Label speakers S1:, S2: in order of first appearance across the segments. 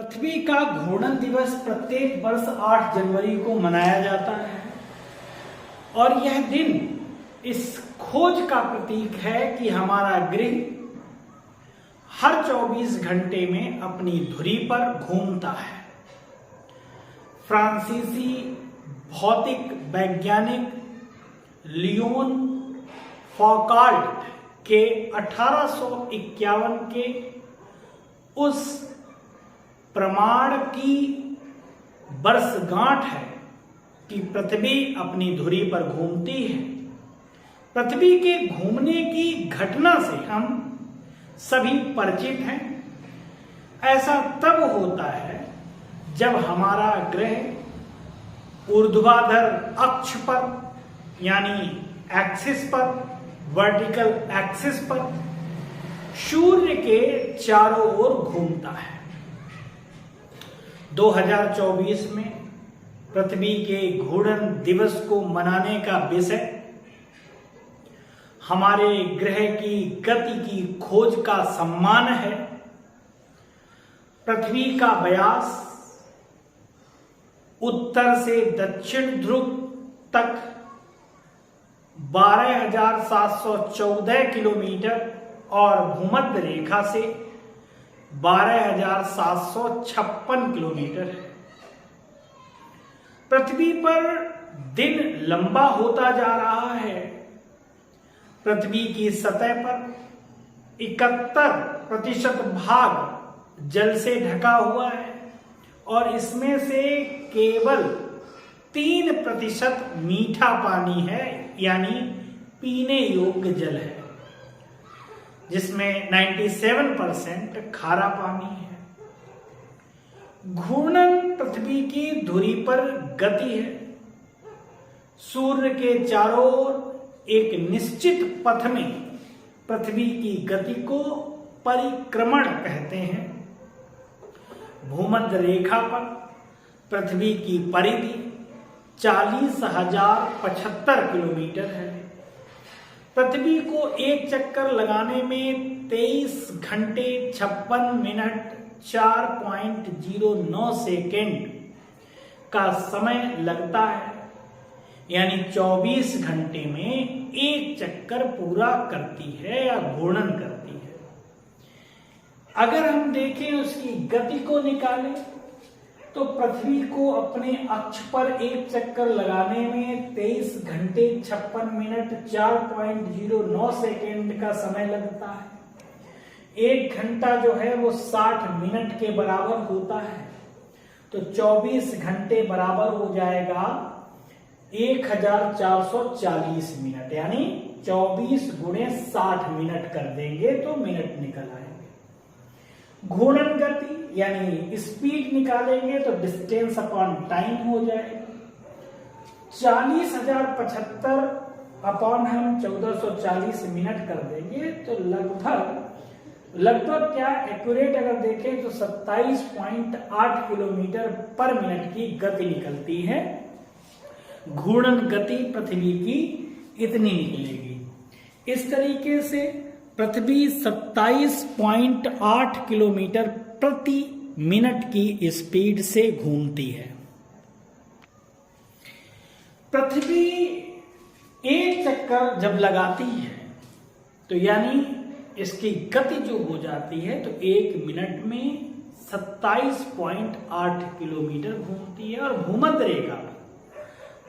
S1: पृथ्वी का घूर्णन दिवस प्रत्येक वर्ष 8 जनवरी को मनाया जाता है और यह दिन इस खोज का प्रतीक है कि हमारा ग्रह हर 24 घंटे में अपनी धुरी पर घूमता है। फ्रांसीसी भौतिक वैज्ञानिक लियोन फौकाल्ट के 1851 के उस प्रमाण की वर्षगांठ है कि पृथ्वी अपनी धुरी पर घूमती है। पृथ्वी के घूमने की घटना से हम सभी परिचित हैं। ऐसा तब होता है जब हमारा ग्रह ऊर्ध्वाधर अक्ष पर यानी एक्सिस पर, वर्टिकल एक्सिस पर सूर्य के चारों ओर घूमता है। 2024 में पृथ्वी के घूर्णन दिवस को मनाने का विषय हमारे ग्रह की गति की खोज का सम्मान है। पृथ्वी का व्यास उत्तर से दक्षिण ध्रुव तक 12,714 किलोमीटर और भूमध्य रेखा से 12,756 किलोमीटर है। पृथ्वी पर दिन लंबा होता जा रहा है। पृथ्वी की सतह पर 71% भाग जल से ढका हुआ है और इसमें से केवल 3% मीठा पानी है यानी पीने योग्य जल है, जिसमें 97% खारा पानी है। घूर्णन पृथ्वी की धुरी पर गति है। सूर्य के चारों ओर एक निश्चित पथ में पृथ्वी की गति को परिक्रमण कहते हैं। भूमध्य रेखा पर पृथ्वी की परिधि 40,075 किलोमीटर है। पृथ्वी को एक चक्कर लगाने में 23 घंटे 56 मिनट 4.09 सेकेंड का समय लगता है, यानी 24 घंटे में एक चक्कर पूरा करती है या घूर्णन करती है। अगर हम देखें उसकी गति को निकालें तो पृथ्वी को अपने अक्ष पर एक चक्कर लगाने में 23 घंटे 56 मिनट 4.09 सेकेंड का समय लगता है। एक घंटा जो है वो 60 मिनट के बराबर होता है, तो 24 घंटे बराबर हो जाएगा 1440 मिनट, यानी 24 गुणे 60 मिनट कर देंगे तो मिनट निकल आएंगे। घूर्णन गति यानी स्पीड निकालेंगे तो डिस्टेंस अपॉन टाइम हो जाएगा। 40,075 अपॉन हम 1440 मिनट कर देंगे तो लगभग क्या एक्यूरेट अगर देखें तो 27.8 किलोमीटर पर मिनट की गति निकलती है। घूर्णन गति पृथ्वी की इतनी निकलेगी। इस तरीके से पृथ्वी 27.8 किलोमीटर प्रति मिनट की स्पीड से घूमती है। पृथ्वी एक चक्कर जब लगाती है तो यानी इसकी गति जो हो जाती है तो एक मिनट में 27.8 किलोमीटर घूमती है और भूमध्य रेखा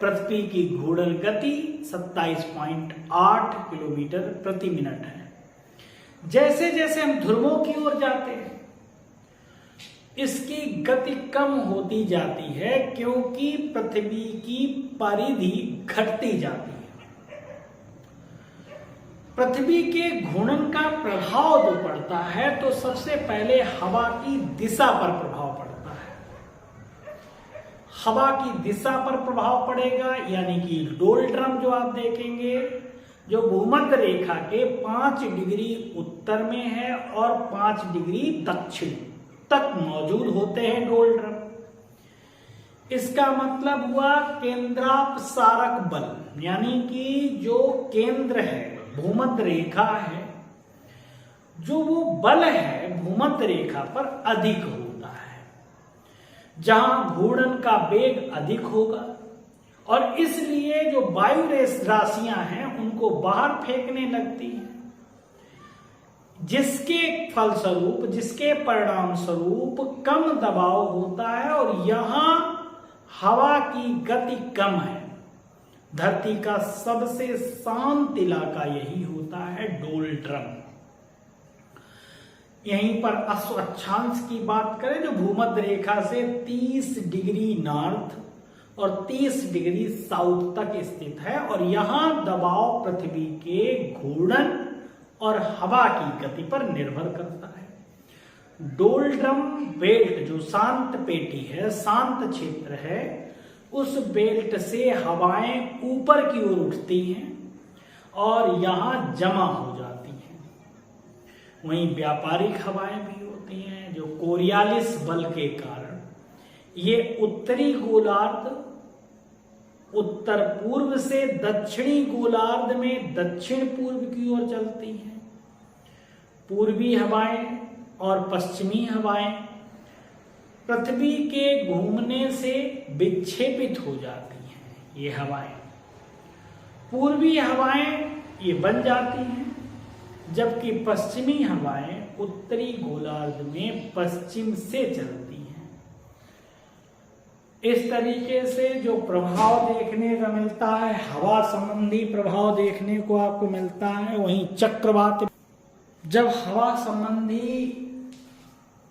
S1: पृथ्वी की घूर्णन गति 27.8 किलोमीटर प्रति मिनट है। जैसे जैसे हम ध्रुवों की ओर जाते हैं इसकी गति कम होती जाती है क्योंकि पृथ्वी की परिधि घटती जाती है। पृथ्वी के घूर्णन का प्रभाव जो पड़ता है तो सबसे पहले हवा की दिशा पर प्रभाव पड़ता है। हवा की दिशा पर प्रभाव पड़ेगा यानी कि डोलड्रम जो आप देखेंगे जो भूमध्य रेखा के 5 डिग्री उत्तर में है और 5 डिग्री दक्षिण तक मौजूद होते हैं डोलड्रम। इसका मतलब हुआ केंद्रापसारक बल, यानी कि जो केंद्र है भूमध्य रेखा है, जो वो बल है भूमध्य रेखा पर अधिक होता है। जहां घूर्णन का वेग अधिक होगा और इसलिए जो वायु राशियां हैं उनको बाहर फेंकने लगती हैं, जिसके फलस्वरूप, जिसके परिणाम स्वरूप कम दबाव होता है और यहां हवा की गति कम है। धरती का सबसे शांत इलाका यही होता है, डोलड्रम। यहीं पर अक्षांश की बात करें जो भूमध्य रेखा से 30 डिग्री नॉर्थ और 30 डिग्री साउथ तक स्थित है और यहां दबाव पृथ्वी के घूर्णन और हवा की गति पर निर्भर करता है। डोलड्रम बेल्ट जो शांत पेटी है, शांत क्षेत्र है, उस बेल्ट से हवाएं ऊपर की ओर उठती हैं और यहां जमा हो जाती हैं। वहीं व्यापारिक हवाएं भी होती हैं जो कोरियालिस बल के कारण ये उत्तरी गोलार्ध, उत्तर पूर्व से दक्षिणी गोलार्ध में दक्षिण पूर्व की ओर चलती हैं। पूर्वी हवाएं और पश्चिमी हवाएं पृथ्वी के घूमने से विक्षेपित हो जाती हैं। ये हवाएं, पूर्वी हवाएं ये बन जाती हैं, जबकि पश्चिमी हवाएं उत्तरी गोलार्ध में पश्चिम से चलती हैं। इस तरीके से जो प्रभाव देखने का मिलता है, हवा संबंधी प्रभाव देखने को आपको मिलता है। वहीं चक्रवात, जब हवा संबंधी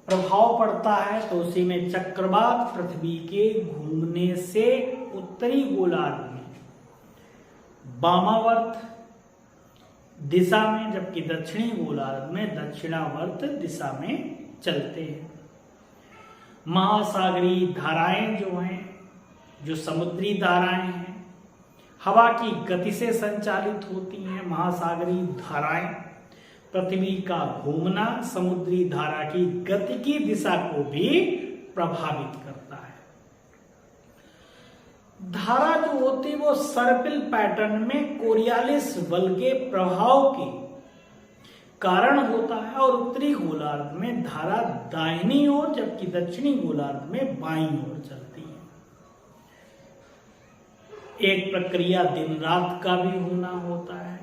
S1: प्रभाव पड़ता है तो उसी में चक्रवात पृथ्वी के घूमने से उत्तरी गोलार्ध में वामावर्त दिशा में, जबकि दक्षिणी गोलार्ध में दक्षिणावर्त दिशा में चलते हैं। महासागरीय धाराएं जो हैं, जो समुद्री धाराएं हैं, हवा की गति से संचालित होती हैं। महासागरीय धाराएं पृथ्वी का घूमना समुद्री धारा की गति की दिशा को भी प्रभावित करता है। धारा जो होती है वो सर्पिल पैटर्न में कोरियालिस बल के प्रभाव के कारण होता है और उत्तरी गोलार्ध में धारा दाहिनी ओर जबकि दक्षिणी गोलार्ध में बाईं ओर चलती है। एक प्रक्रिया दिन रात का भी होना होता है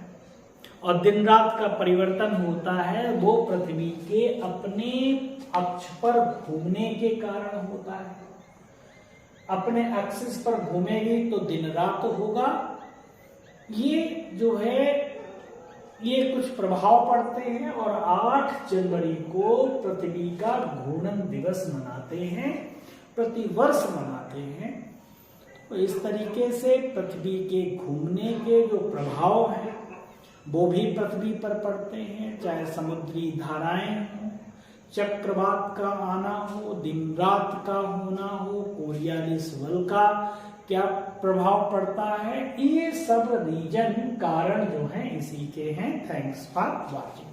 S1: और दिन रात का परिवर्तन होता है वो पृथ्वी के अपने अक्ष पर घूमने के कारण होता है। अपने एक्सिस पर घूमेगी तो दिन रात होगा। ये जो है ये कुछ प्रभाव पड़ते हैं और 8 जनवरी को पृथ्वी का घूर्णन दिवस मनाते हैं, प्रतिवर्ष मनाते हैं। तो इस तरीके से पृथ्वी के घूमने के जो प्रभाव हैं वो भी पृथ्वी पर पड़ते हैं, चाहे समुद्री धाराएं हों, चक्रवात का आना हो, दिन रात का होना हो, कोरियालिस बल का क्या प्रभाव पड़ता है, ये सब रीजन कारण जो है इसी के हैं। Thanks for watching.